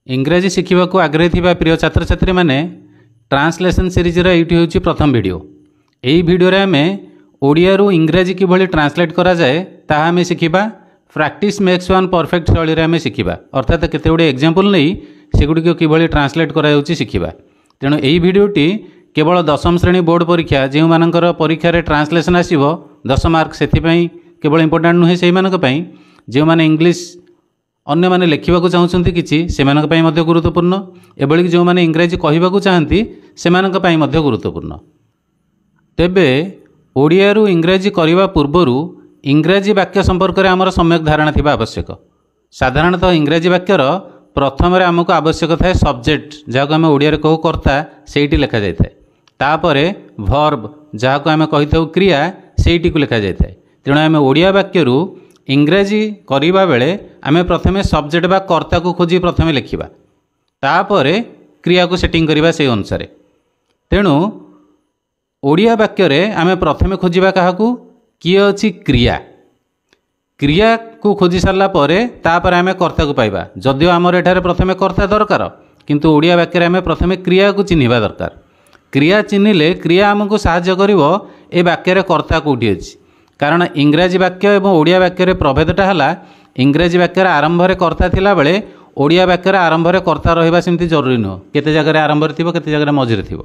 इंग्राजी शिखा आग्रही थिबा प्रिय छात्र छात्री माने ट्रांसलेशन सीरीज यूटी हूँ प्रथम वीडियो। यही वीडियो रे आमे ओडिया रु इंग्राजी किभली ट्रांसलेट करा जाए ताहा आमे शिखिबा। प्रैक्टिस मेक्स वन परफेक्ट शैली रे आमे शिखिबा, अर्थात केते गुडे एग्जांपल नहीं सेगुडी किभली ट्रांसलेट करा जाउची शिखिबा। तेणु यही वीडियोटी केवल दशम श्रेणी बोर्ड परीक्षा जो मानकर परीक्षा रे ट्रांसलेशन आसीबो 10 मार्क सेथिपई केवल इंपोर्टेंट नुहे से मानक पई जो माने इंग्लिश अन्य माने लिखा चाहते किसी से गुरुत्वपूर्ण एभली जो माने इंग्राजी कहवाक चाहती से गुरुत्वपूर्ण। तेबे ओडिया रु इंग्राजी करने पूर्वर इंग्राजी वाक्य संपर्क में आमर सम्यक धारणा थिबा आवश्यक। साधारणतः इंग्राजी वाक्यर प्रथम आमको आवश्यक थाए सब्जेक्ट जहाँ आम ओडिया कहू कर्ता सेठी लिखा जाए, तापरे भर्ब जहाँ आम कही क्रिया सेठी को लिखा जाए। तेणु आम ओडिया वाक्य इंग्राजी करबा बेले आमे प्रथमे सब्जेक्ट बा कर्ता को खोजी प्रथमे लिखिबा, तापरे क्रिया को सेटिंग करिबा से अनुसार। तेणु ओडिया वाक्य रे आमे प्रथमे खोजिबा काहाकू किए अछि क्रिया, क्रिया को खोजी सारला परे तापरे आमे कर्ता को पाइबा। जदियो आमर एठारे प्रथमे कर्ता दरकार किंतु ओडिया वाक्य रे आमे प्रथमे क्रिया को चिन्हिबा दरकार। क्रिया चिन्हिले क्रिया आमको सहाय्य करिवो ए वाक्य रे कर्ता कोठी अछि। कारण इंग्राजी वाक्य एवं ओडिया वाक्य प्रभेदटा है इंग्राजी वाक्य आरंभ में कर्ता थिला बेले ओडिया वाक्य आरंभ में कर्ता रहिबा सेमती जरूरी नुह। केते जगह आरंभ रे थिबो, केते जगह मझिरे थिबो,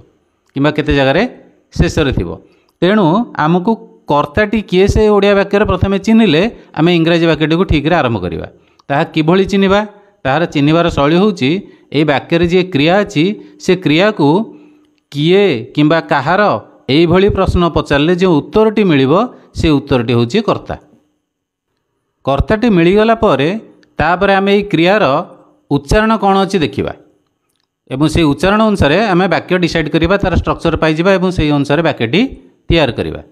किंबा केते जगह शेष रे थिबो। तेणु आमको कर्ताटी किए से ओडिया वाक्य प्रथमे चिन्हिले आम इंग्राजी वाक्यटी को ठीक आरंभ करवा। ताहा किभली चिन्हिबा, ताहार चिन्हिबार शैली होउची ए वाक्य जे क्रिया अछि से क्रिया को किए किंबा काहार एई भली प्रश्न पचारले जो उत्तरटी मिलिबो से उत्तरटी होउची कर्ता। कर्ताटी मिलगला परे तापर आम ये क्रियार उच्चारण कौन अच्छी देखा एवं से उच्चारण अनुसार आम वाक्य डिसाइड करवा, तार स्ट्रक्चर पाइबा एवं से अनुसार वाक्यटी तैयार करवा।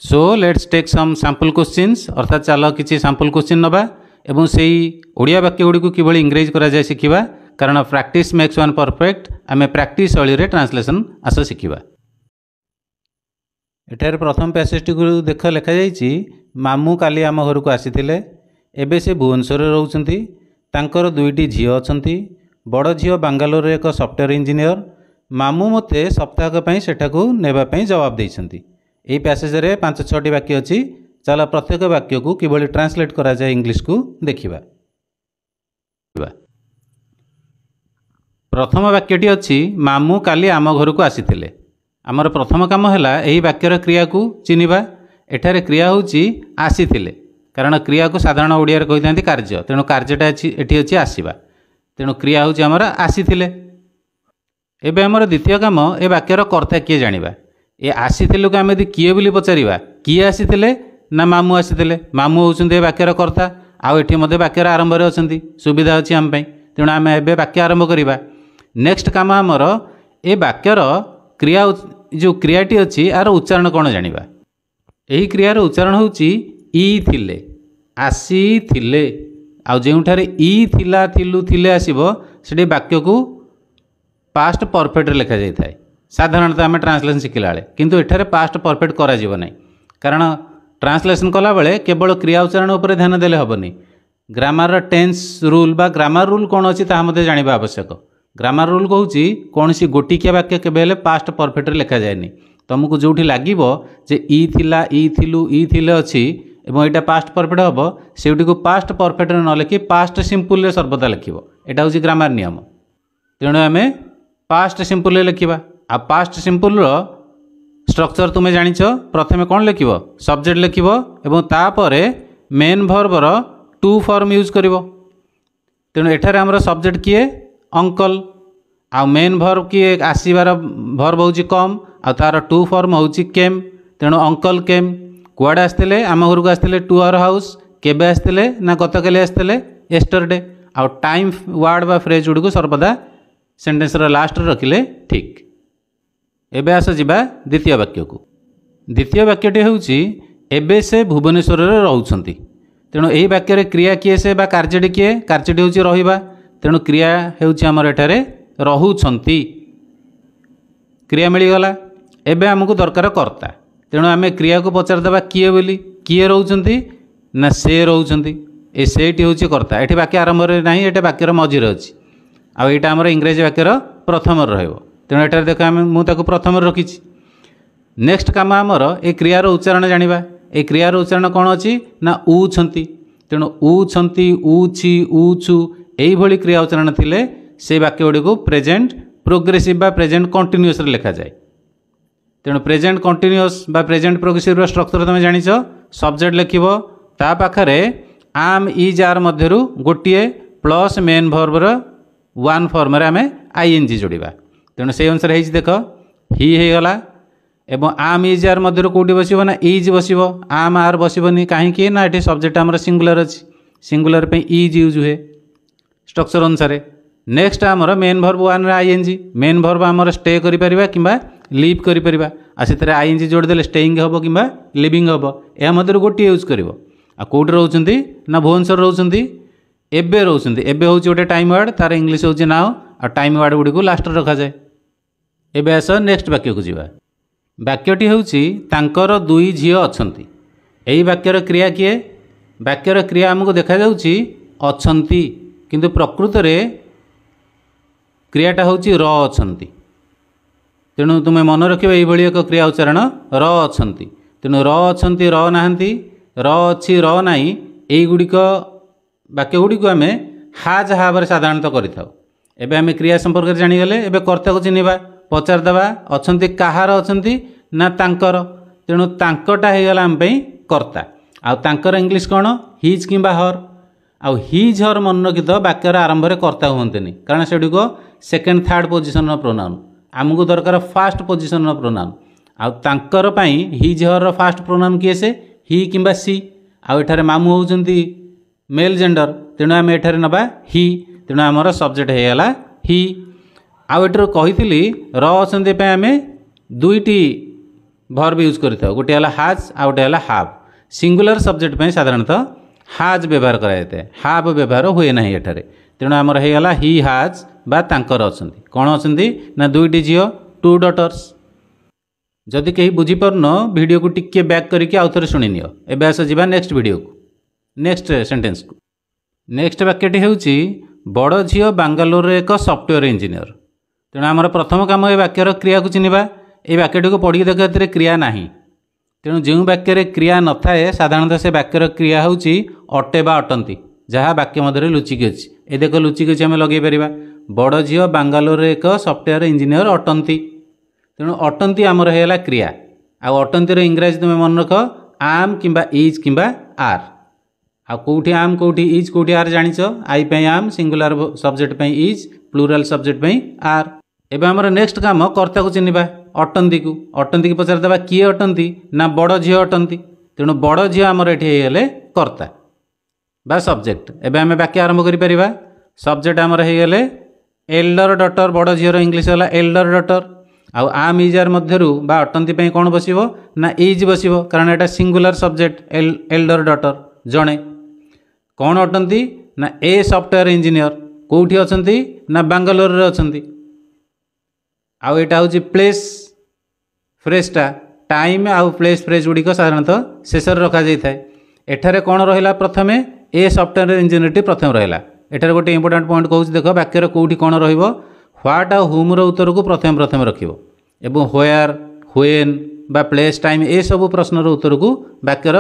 So let's take some sample questions, अर्थात चलो किसी सैंपल क्वेश्चन नबा एवं से ओडिया वाक्य गुड़ी को किभली इंग्रेज करा जाए शिखिबा। कारण प्रैक्टिस मेक्स वन परफेक्ट, आम प्रैक्टिस शैली रे ट्रांसलेशन आस शिखिबा। एठार प्रथम पैसेजटी को देख लिखा जाइए मामू काली आम घर को आसीथिले, एबे से भुवनेश्वर रहउछंती, तांकर दुईटी झील अच्छी। बड़ झील बांगालोर एक सॉफ्टवेयर इंजीनियर। मामू मते सप्ताहक पई सेठाकू नेबापई जवाब देइछंती। एई पैसेज रे 5-6टी वाक्य अछि। चल प्रत्येक वाक्य को किभली ट्रांसलेट करा जाए इंग्लिश को देखिबा। प्रथम वाक्यटी अछि मामू काली आम घर को आसीथिले। आमर प्रथम काम है यही वाक्यर क्रिया को चिन्हिबा। एठारे क्रिया होउची आसीथिले, कारण क्रिया को साधारण ओडिया रे कहिथांती कार्य। तेणु कार्यटा एठी अछि आसीबा, तेणु क्रिया होउची हमर आसीथिले। एबे हमर द्वितीय काम ए वाक्यर कर्ता किए जानिबा। ए आसीथिले को आमे यदि किए बोली पचारिबा, किए आसीथिले ना मामू आसीथिले, मामू होउछंती ए वाक्यर कर्ता। आउ एठी मध्ये वाक्यर आरंभ रे अछंती, सुविधा अछि हम पई। तेणु आमे एबे वाक्य आरंभ करिबा। नेक्स्ट काम हमर ए वाक्यर क्रिया जो क्रियाटी अच्छी यार उच्चारण कौन जानिबा। यही क्रियार उच्चारण होउची ई थिले, आसी थिले। आउ जेउठारे ई थिला थिलु थिले आसीबो सेठी वाक्य को पास्ट परफेक्ट लिखा जाय थाए। साधारणतः आम ट्रांसलेशन शिखिला बेले किंतु एठारे पास्ट परफेक्ट करा जिवो नै, कारण ट्रांसलेशन कला बेले केवल क्रिया उच्चारण उपर ध्यान देले हबनी। ग्रामर टेंस रूल बा ग्रामर रूल कौन अच्छी ताहा मते जानिबा आवश्यक। ग्रामर रूल कहूँ कौन सी गोटिकिया वाक्य केबे पास्ट परफेक्ट लिखा जाए। तुमको जो लगे जे ई थिला ई थिलु ई थिले अच्छी एवं यहाँ पास्ट परफेक्ट हम से को पास्ट परफेक्ट न लिखि पास्ट सिंपल सर्वदा लिख। यहाँ हूँ ग्रामर नियम। तेणु आम पास्ट सिंपल लिखा। आ पास्ट सिंपल स्ट्रक्चर तुम्हें जानिच, प्रथमे कौन लिख सब्जेक्ट लिख एवं तापर मेन भर्बर टू फॉर्म यूज कर। तेणु एठार आमर सब्जेक्ट किए अंकल, आउ मेन भर्ब किए आसबार भर्ब हूँ कम, आ तार टू फॉर्म हूँ केम। तेणु अंकल केम कुआड़े आसते आम घर को आसते टू आवर हाउस, केबे आसते ना गतकाली आसते येस्टरडे। आउ टाइम वर्ड बा फ्रेज गुड़ी को सर्वदा सेंटेंस लास्ट रखिले ठीक। एबे आस जिबा द्वितीय वाक्य को। द्वितीय वाक्यटी होउची एबे से भुवनेश्वर रहउछंती। तेणु यही वाक्य क्रिया किए से बा कार्यटी किए, कार्यटी होउची रहिबा। तेणु क्रिया हेउची हमर एठारे रहउछंती, क्रिया मिलगला। एबे हमको दरकार कर्ता। तेणु आमे क्रिया को पचार देबा किए बोली, किए रहउछंती ना से रहउछंती। ए सेठी होउची कर्ता। एठी वाक्य आरंभ रे नाही, एटा वाक्यर मझिरे अछि। आउ एटा आमर इंग्रेजी वाक्यर प्रथम रहिबो तेणु एटार देख आम मुझे प्रथम रखी। नेक्स्ट काम आमर ए क्रियार उच्चारण जानिबा। ए क्रियार उच्चारण कौन अच्छी ना उ छंती तेणु उ छंती उ छि उ छु यही क्रिया उच्चारण थिले से वाक्य गुड़ी को प्रेजेंट प्रोग्रेसिव बा प्रेजेंट कंटिन्यूअस लिखा जाए। तेणु प्रेजेंट कंटिन्यूअस बा प्रेजेंट प्रोग्रेसिव स्ट्रक्चर तुम जानिछ सब्जेक्ट लिखिबो ता पाखरे आम इज आर मध्यरु गोटिए प्लस मेन वर्बर वन फॉर्म रे आमे आईएनजी जोड़िबा। तेणु से अनुसार हेछि देख ही गला एवं आम इज आर मध्यरु कोठी बसिबो ना इज बसिबो आम आर बसिबोनी काहेकि ना एठी सब्जेक्ट हमर सिंगुलर अछि सिंगुलर पे इज यूज हुए स्ट्रक्चर अनुसार। नेक्स्ट आमर मेन वर्ब वन रे आईएनजी मेन वर्ब आमर स्टे करि परिबा किबा लिव करि परिबा आ सेतरे आईएनजी जोड़ देले स्टेइंग हबो किबा लिविंग हबो ए मध्यरु गोटी यूज करिवो। आ कोठी रहउचंती ना भुवनेश्वर रहउचंती एबे रहउचंती एबे होउची गोटे टाइम वर्ड तार इंग्लिश होउची नाउ आ टाइम वर्ड गुडी को लास्ट रखा जाए। एबे आस नेक्स्ट वाक्य को जीवा। वाक्यटी होउची तांकर दुई झियो अछंती। एही वाक्यर क्रिया किए वाक्यर क्रिया हमको देखा जाउची अछंती किंतु प्रकृत रे क्रियाटा होउची र अछंती। तेणु तुम्हें मन रखिबो एही भली एक क्रिया उच्चारण र अछंती। तेणु र अछंती र नाहंती र अछि र नाही एही गुडी को वाक्य गुडी को आमे हाज हाबर साधारणतः करिथाउ। एबे आमे क्रिया संपर्क जानि गले एबे कर्ता को चिन्हिबा पचार दबा अछंती काहार अछंती ना तांकर तेणु तांकटा हे गला हम पई कर्ता आ तांकर इंग्लिश कोन हिज किबा हर आ हिज हर मन रखिथ वाक्यर आरंभ रे कर्ता होंतनी कारण सेडी को सेकंड थर्ड पोजीशन रो प्रोनाउन आमको दरकार फास्ट पोजीशन रो प्रोनाउन आ तांकर पई हिज हर रो फास्ट प्रोनाउन किए से ही किबा सी आ एठारे मामू होउचंती मेल जेंडर तेणु आम एठारे नबा ही तेणु आमर सब्जेक्ट हे गला ही। आउ एटर कही र अछंती पे आमे दुईटी वर्ब यूज करथाउ गोटे हला हाज आ गोटे हला हाव। सिंगुलर सब्जेक्ट पे साधारणतः हाज व्यवहार करा जायते हाव व्यवहार हुए नाही एठारे तेणु आमर हे गला ही हाज बा तांकर अछंती कोन अछंती ना दुईटी झियो टू डॉटर्स। जदि कहीं बुझी परनो वीडियो को टिके बैक करके आउ थरे सुनि नियो। एबे आस जिबा नेक्स्ट वीडियो को नेक्स्ट सेंटेंस को। नेक्स्ट वाक्यटी होउची बड़ झियो बांगालोर रे एक सॉफ्टवेयर इंजीनियर। तेणु आमर प्रथम काम ए वाक्यर क्रिया को चिन्हिबा। ए वाक्यटी को पढ़ी देखा एथिरे क्रिया नाही तेणु जो वाक्य क्रिया न थाए साधारणतः से वाक्यर क्रिया होउची अटे बा अटंती जहाँ वाक्य मध्य लुचिकी अच्छी ए देख लुचिकी अच्छी आम लगे पार बड़ झियो बांगालोर रे एक सॉफ्टवेयर इंजीनियर अटंती तेणु अटंती आमर है क्रिया आ अटंतीर इंग्राजी तुम मन रख आम किंबा इज किंबा आर आ कौटी आम कौटी इज कौटी आर जानिच आई पे आम सिंगुलर सब्जेक्ट पे इज प्लूराल सब्जेक्ट पे आर। एबे हमर नेक्स्ट काम कर्ता को चिन्हिबा अटंती की पचार देबा किए अटंती ना बड़ झियो अटंती तेणु बड़ झियो आमर एठी हेले कर्ता बा सब्जेक्ट। एबे आमे वाक्य आरंभ करि परिबा। सब्जेक्ट आमर हे गेले एल्डर डॉटर बड़ झियोर इंग्लिश होला एल्डर डॉटर आउ आम इज आर मध्यरु बा अटंती पे कोन बसिबो ना इज बसिबो कारण एटा सिंगुलर सब्जेक्ट एल्डर डॉटर जणे कोन अटंती ना ए सॉफ्टवेयर इंजीनियर कोठी अछंती ना बांगालोर रे अछंती आउ एटा होची प्लेस फ्रेजटा टाइम आउ प्लेस फ्रेज गुड़िक साधारणतः शेषर रखा जाए। एठारे कौन रहा प्रथमे ए सॉफ्टवेयर इंजीनियर प्रथम रहा एठारे गोटे इंपोर्टेंट पॉइंट कहूँ देख वाक्यर कौटी कौन ह्वाट आ हुम उत्तर को प्रथम प्रथम रखिबो एवं व्हेयर व्हेन बा प्लेस टाइम ए सब प्रश्नर उत्तर को वाक्यर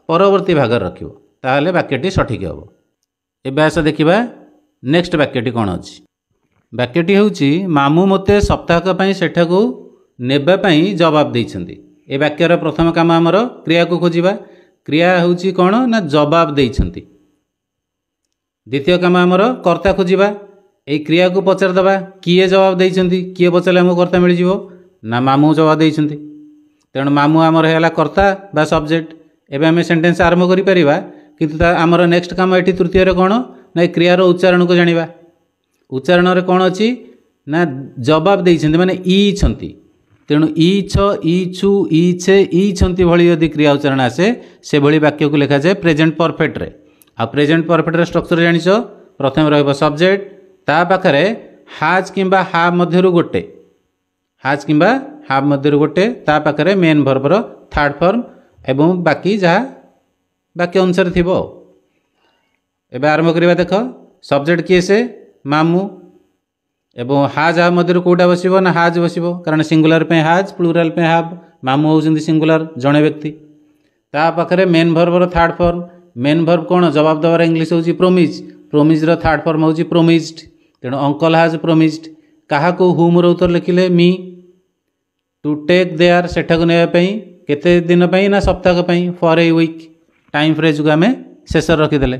परवर्ती भाग रखिबो ताहले वाक्यटी सठिक हेबो। एबे आस देखिबा नेक्स्ट वाक्यटी कौन अछि। वाक्यटी होउची मामू मते सप्ताहक पई सेठाकू नेबा पई जवाब देइछंती। ए वाक्यर प्रथम काम हमर क्रिया को खोजिबा। क्रिया होउची कौन ना जवाब देइछंती। द्वितीय काम हमर कर्ता खोजिबा। ए क्रिया को पचार दबा किए जवाब देइछंती किए पचारले हमको कर्ता मिल जिवो ना मामू जवाब देइछंती तेणु मामू आमर हैला कर्ता बा सब्जेक्ट। एबे हमें सेंटेंस आरंभ करि परिबा किंतु आमर नेक्स्ट काम एठी तृतीय रे कोन ना क्रियार उच्चारण को जानिबा। उच्चारण रे कोन अछि ना जवाब देइछंती माने ई छंती तेणु ई छ ई छु ई छे ई छंती भली यदि क्रिया उच्चारण आसे से भली वाक्य को लिखा जाए प्रेजेंट परफेक्ट रे। आ प्रेजेंट परफेक्ट रे स्ट्रक्चर जानिछ प्रथम रहबो सब्जेक्ट ता पाखरे हाज किंबा हाव मध्यरु गोटे हाज किंबा हाव मध्यरु गोटे ता पाखरे मेन वर्ब रो थर्ड फॉर्म एवं बाकी जहाँ वाक्य अनुसार थिबो। एबे आरंभ करिबा देख सब्जेक्ट किए से मामू एवं हाज हाव मध्य कौटा बसो ना हाज बसो कारण सिंगुलर पे हाज प्लूराल पे हाव मामू होउछन्ति सिंगुलर जड़े व्यक्ति ता पाखरे मेन वर्बर थर्ड फॉर्म मेन वर्ब कौन जवाब देवार इंग्लिश होउछि प्रोमिज प्रोमिज रो थर्ड फॉर्म होउछि प्रोमिज्ड तेणु अंकल हाज प्रोमिज्ड क्या हुम रो उत्तर लिखिले मी टू टेक देयर सेठा को नेबा पई केते दिन पई ना सप्ताह पई for a week time phrase को आम शेष रखीदे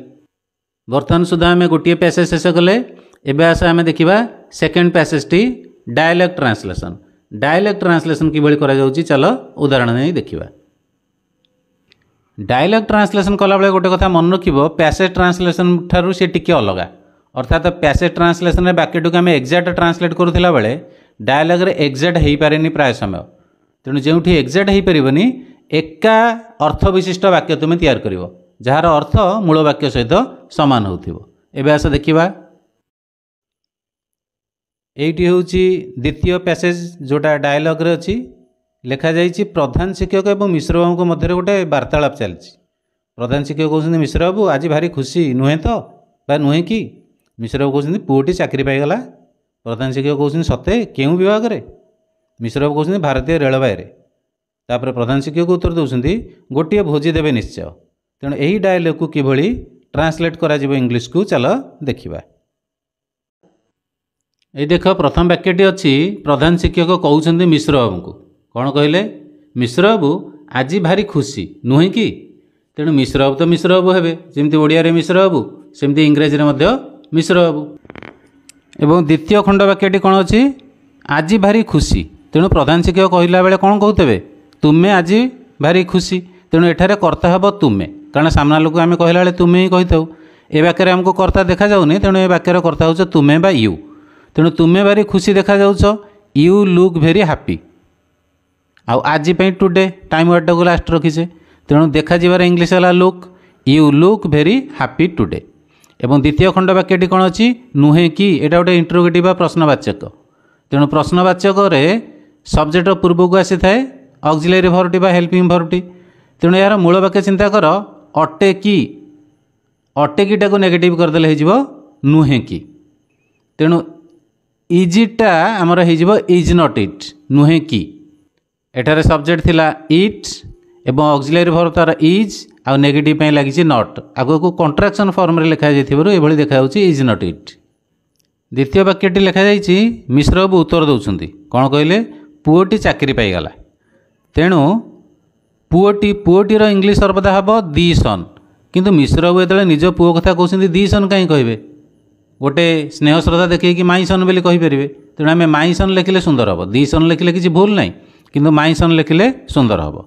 बर्तमान सुधा आम गोटे पैसेज शेष कले एबे आस आम देखा सेकेंड पैसेज टी डायलॉग ट्रांसलेशन डायलॉग ट्रांसलेशन किभଳି करा जाउची चलो उदाहरण नहीं देखिबा डायलॉग ट्रांसलेशन कला बेले गोटे कथा मन रखिबो पैसेज ट्रांसलेशन ठारू से टिके अलगा अर्थात पैसेज ट्रांसलेशन रे वाक्यटू आम एक्जाक्ट ट्रांसलेट करूथिला बेले डायलॉग रे एक्जाक्ट हेई पारेनी प्राय समय तेणु जोठी एक्जाक्ट हेई परिबनी एका अर्थ विशिष्ट वाक्य तुम तैयार करिवो जार अर्थ मूल वाक्य सहित समान होथिबो एबे आस देखिबा एइटी होउची द्वितीय पैसेज जोटा डायलॉग रे अछि लिखा जाइछि प्रधान शिक्षक एवं मिश्र बाबू को मध्य गोटे वार्तालाप चलछि प्रधान शिक्षक कहउछन्ति मिश्र बाबू आज भारी खुशी नुहे तो बा नुहे कि मिश्र बाबू कहउछन्ति पुओटी चाकरी पाइगला प्रधान शिक्षक कहउछन्ति सते केउ विभाग रे मिश्र बाबू कहउछन्ति भारतीय रेलवे रे तापर प्रधान शिक्षक उत्तर दउछन्ति गोटे भोजी देबे निश्चय तेणु यही डायलॉग को किभଳି ट्रांसलेट करा जिवो इंग्लिश को चलो देखिबा ये देख प्रथम वाक्यटी अच्छी प्रधान शिक्षक कहउछन्ति मिश्र बाबू को कौन कहले मिश्र बाबू आज भारी खुशी नुहे कि तेणु मिश्र बाबू तो मिश्र बाबू हेबे जेमती ओडिया रे मिश्र बाबू सेमती इंग्रेजी रे मध्य मिश्र बाबू एवं द्वितीय खंड वाक्यटी कौन अच्छी आज भारी खुशी तेणु प्रधान शिक्षक कहला बेले कौन कहते तुम्हें आज भारी खुशी तेणु एठारे कर्ता हे तुम्हें कारण सामना लोक आम कहला बेले तुम्हें ही कही थाउ ए वाक्य आमको कर्ता देखा जाउनी तेणु ए वाक्यर कर्ता हो तुम्हें बा यू तेणु तुम्हें भारी खुशी देखा जाउछ यू लुक भेरी हैप्पी आउ आज टुडे टाइम वर्ड को लास्ट रखीचे तेणु देखा जीवार इंग्लिश है look you look very happy today एवं द्वितीय खंड वाक्यटी कौन अच्छी नुहे कि एटा गोटे इंटरोगेटिव प्रश्नवाचक तेणु प्रश्नवाचक सब्जेक्ट पूर्व को आसी थाए ऑक्सिलरी वर्बटी बा हेल्पिंग वर्बटी तेणु यार मूल वाक्य चिंता कर अटे किटा को नेगेटिव करदेले हो नुहे कि तेणु इजिटा आमर हो इज नॉट इट नुहे कि एठारे सब्जेक्ट थिला इट एवं ऑक्सिलरी वर्ब तार इज आउ नेगेटिव पे लगी नॉट आगो को कॉन्ट्रैक्शन फॉर्म रे लिखा जाइथिबारु एभली देखा होची इज नॉट इट द्वितीय वाक्यटी लिखा जाइछि मिश्र बाबू उत्तर दउछन्ति कोन कहले पुओटी चाकरी पाइगला तेणु पुओटी रो इंग्लिश सर्वदा हबो दी सन किंतु मिश्र बाबू एतले निज पुओ कथा कहउछन्ति दी सन काई कहबे गोटे स्नेह श्रद्धा देखिए कि माई सन बोली कहींपर तेणु आम माई सन लिखिले सुंदर हम दी सन लिखिले किसी भूल ना किंतु माई सन लिखिले सुंदर हम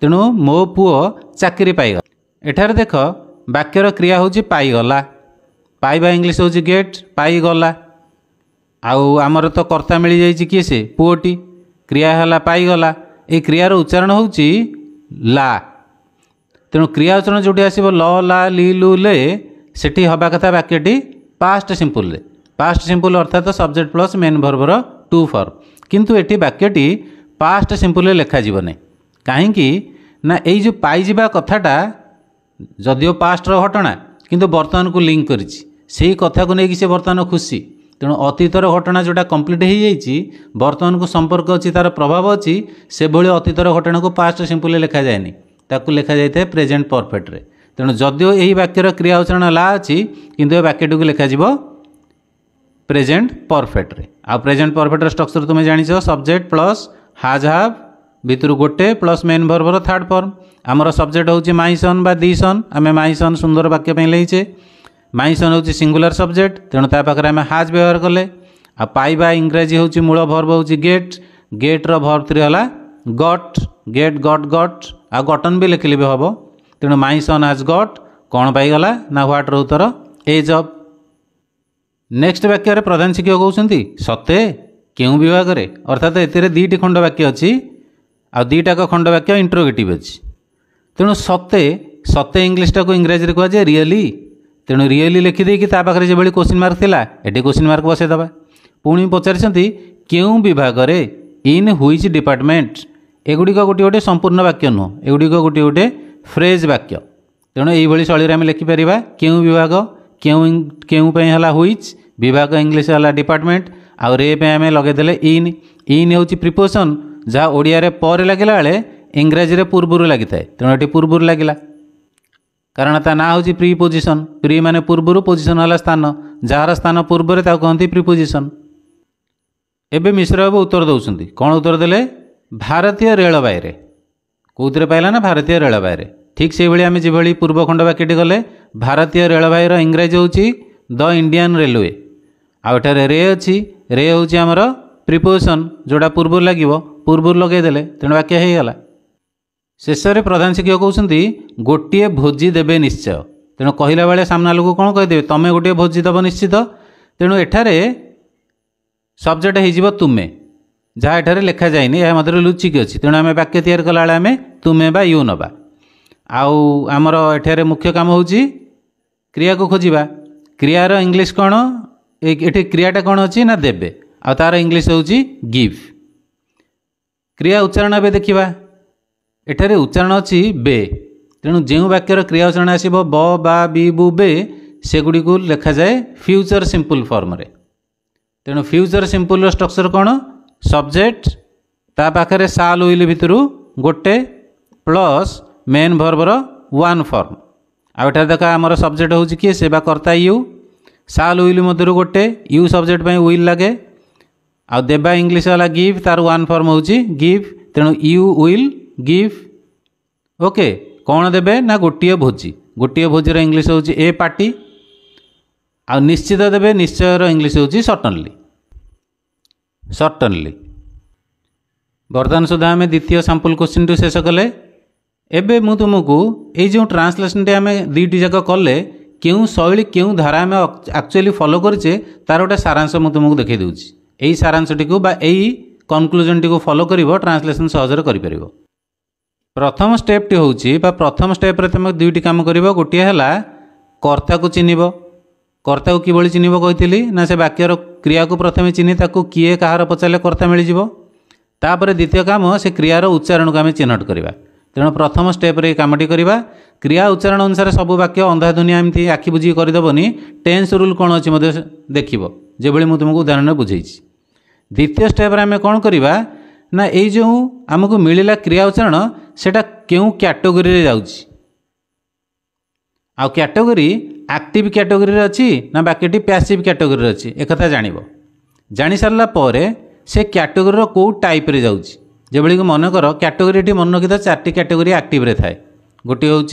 तेणु मो पुओ चाकरी पाइगला एठार देख वाक्यर क्रिया हूँ पाइगला पाइबा इंग्लिश हूँ गेट पाइगला आउ आमर तो कर्ता मिल जाइए किए से पुओटी क्रिया है पाइगला ये क्रियार उच्चारण हूँ ला तेणु क्रिया उच्चारण जो आसो ल ला ली लु ले सेठी हवा कथा वाक्यटी पास्ट सिंपल अर्थात सब्जेक्ट प्लस मेन वर्बर टू फॉर्म किंतु एटी वाक्यटी पास्ट सिंपल लिखा जीव नहीं कहीं ना यही जो पाइबा कथाटा जदिओ पास्टर घटना किंतु वर्तमान को लिंक करिछि सेही कथा को लेकिन से वर्तमान खुशी तेणु अतीतर घटना जोटा कंप्लीट हो जाइए वर्तमान को संपर्क अच्छी तार प्रभाव अच्छी से भली अतीतर घटना को पास्ट सिंपल लिखा जाए ताकू लिखा जाए प्रेजेंट परफेक्ट रे तेणु जदिओ यही वाक्यर क्रिया उच्चारण ला अच्छी किंतु वाक्यटी को लिखा जीव प्रेजेंट परफेक्ट रे आ प्रेजेंट परफेक्ट स्ट्रक्चर तुम जानिछ सब्जेक्ट प्लस हाज हाव भितर गोटे प्लस मेन वर्बर थर्ड फॉर्म आमर सब्जेक्ट हूँ माई सन बा दी सन आम माई सन सुंदर वाक्य लेचे माई सन हूँ सिंगुलर सब्जेक्ट तेणु ता पाखे आम हाज व्यवहार कले आ पाइबा इंग्राजी हूँ मूल वर्ब हूँ गेट गेट्र वर्ब थ्री है गट गेट गट गट आ गटन भी लिखिले भी हम तेणु माई सन हाज गट कौन पाइगला ना ह्वाट रो उत्तर एज ऑफ नेक्स्ट वाक्य प्रधान शिक्षक कहते सते केउ विभाग रे अर्थात एतिरे दीटी खंड वाक्य अच्छी आ दीटाक खंड वाक्य इंट्रोगेटिव अच्छी तेणु सते सते इंग्लीशटा को इंग्राजी कह जाए रियली तेणु रियली लिखिदे पाखे जो क्वेश्चन मार्क थिला एटी क्वेश्चन मार्क बसईदे पुणी पचारि केउ विभाग रे इन हुईच डिपार्टमेंट एगुड़िक गोटे गोटे संपूर्ण वाक्य नुह एगुड़िक गोटे गोटे फ्रेज वाक्य तेणु यही शैली आम लिखिपर केउ विभाग केउ हुईच विभाग इंग्लीश है डिपार्टमेंट आउ रे पे आम लगेदेले इन इन हूँ प्रिपोजिशन जहाँ ओडिया रे पर लगिला बेले इंग्राजी रे पूर्वर लगी थाए तेणु ये पूर्वर लगिला कारण ता ना हूँ प्रीपोजिशन प्री माने पूर्वर पोजिशन है स्थान जार स्थान पूर्व कहते प्रीपोजिशन। एबे मिश्र बाबू उत्तर दौरान कौन उत्तर देले भारतीय रेलवे रे कौन पाइला ना भारतीय रेलवे रे ठीक से भाई आम जो पूर्व खंड वाक्यटी गले भारतीय रेलवे इंग्राजी हूँ द इंडियन रेलवे आउटार रे अच्छी रे हूँ आमर प्रिपोजिशन जोड़ा पूर्व लगे पूर्व लगेदेले तेणु वाक्य हो गला। शेष में प्रधान शिक्षक कहते गोटे भोजी देवे निश्चय तेणु कहला बेले सामना लोक कौन कहीदेवे तुम गोटे भोजी दब निश्चित तेणु एठारे सब्जेक्ट हो तुमे जहाँ एठारे लिखा जाए यह मध्य लुचिकी अच्छी तेणु आम वाक्य तैयार कला बेले आम तुमे बा यू नवा आउ आमर एठारे मुख्य काम हूँ क्रिया को खोजा क्रियार इंग्लीश कौन ये क्रियाटा कौन अच्छी ना देवे आ तार इंग्लीश हूँ गिव। क्रिया उच्चारण ए देखा एठारे उच्चारण अच्छी बे तेणु जो वाक्यर क्रिया उच्चारण आसब ब बा बी बु बे सेगुड़ी को लिखा जाए फ्यूचर सिंपल फॉर्म रे तेणु फ्यूचर सिंपल स्ट्रक्चर कौन सब्जेक्ट ता पाखरे साल उइल भितर गोटे प्लस मेन भर्बर वन फॉर्म आउटा देखा आमर सब्जेक्ट हूँ किए सेवा कर्ता यू साल उइल मध्य गोटे यू सब्जेक्ट पे उइल लगे आ देवा इंग्लीश वाला गिव तार वन फॉर्म हूँ गिव तेणु यू उइल गिव ओके कौन देवे ना गोटे भोजीर इंग्लीश हूँ ए पार्टी आ निश्चित देवे निश्चयर इंग्लीश हूँ सर्टनली। बर्तमान सुधा आम द्वितीय सैंपल क्वेश्चन टू शेष कले एबे मु तुमको ये जो ट्रांसलेशन टे आम दुईटी जाक कले क्यों शैली क्यों धारा आम एक्चुअली फॉलो करें तार गोटे सारांश मुझे तुमको देखा दूँ यही सारांशटी को कनक्लूजन टी को फॉलो कर ट्रांसलेशन सहजरे कर प्रथम स्टेप टी हूँ प्रथम स्टेप रे तुम दुईटी काम कर गोटे है कर्ता को चिन्ह कर्ता को किभली चिन्ह कही ना से वाक्यर क्रिया को प्रथम चिन्ह ताको किए कहार पचारे कर्ता मिल तापर द्वितीय काम से क्रियार उच्चारण को आम चिन्हट करवा तेणु प्रथम स्टेप रे कामटी करवा क्रिया उच्चारण अनुसार सब वाक्य अंधाधुनिया एमती आखि बुझी करदेवनी टेन्स रूल कौन अच्छी देख जो मुझे तुमको उदाहरण बुझे। द्वितीय स्टेप रे आम कौन करवा ना ये जो आमको मिलला क्रिया उच्चारण सेटा क्यों कैटेगोरी रे जाउछि आ कैटेगोरी एक्टिव कैटेगोरी अच्छी ना बाकीटी पैसिव कैटेगोरी अच्छी एक कथा जानी सारा पर से कैटेगोरी कौ टाइप रे जाउछि जेभली मनकर कैटेगोरी मन रखी था चार्टी कैटेगोरी एक्टिव रे थाए गोटे हूँ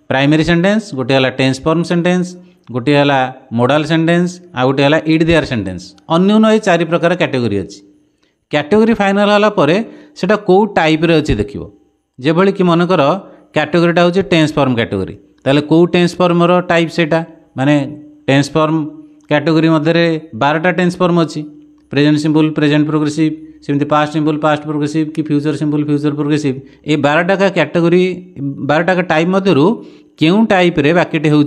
प्राइमरी सेंटेंस गोटे है टेंस फॉर्म सेंटेंस गोटे है मॉडल सेंटेंस आ गोटे है इट देयर सेंटेंस अन्यून ये चारि प्रकार कैटेगोरी अच्छी कैटेगोरी फाइनल होला परे सेटा कौ टाइप रे अच्छी देखिबो जेभली कि मनकर कैटेगोरीटा हूँ टेंस फॉर्म कैटेगोरी ताले कौ टेंस फॉर्मर टाइप सेटा माने टेंस फॉर्म कैटेगोरी मध्य 12टा टेंस फॉर्म अच्छी प्रेजेंट सिंपल प्रेजेंट प्रोग्रेसिव सेमती पास्ट सिंपल पास्ट प्रोग्रेसिव कि फ्यूचर सिंपल फ्यूचर प्रोग्रेसिव ये 12टा का कैटेगोरी 12टा का टाइप मध्य क्यों टाइप रे वाक्यटी हूँ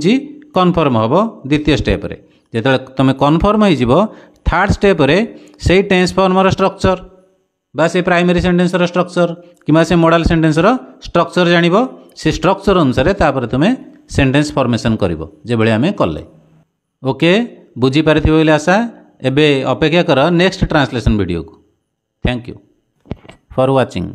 कन्फर्म हम द्वितीय स्टेप रे जो तुम कन्फर्म हो थर्ड स्टेप रे से टेंस फॉर्मर स्ट्रक्चर बा से प्राइमरी सेंटेंस स्ट्रक्चर कि से मॉडल सेंटेंस स्ट्रक्चर जानिब से स्ट्रक्चर अनुसार तापर तुम्हें सेंटेंस फॉर्मेशन करिवो जे भली आमे कले। ओके बुझी पारिथिबो बोली आशा एबे अपेक्षा कर नेक्स्ट ट्रांसलेशन वीडियो को। Thank you for watching.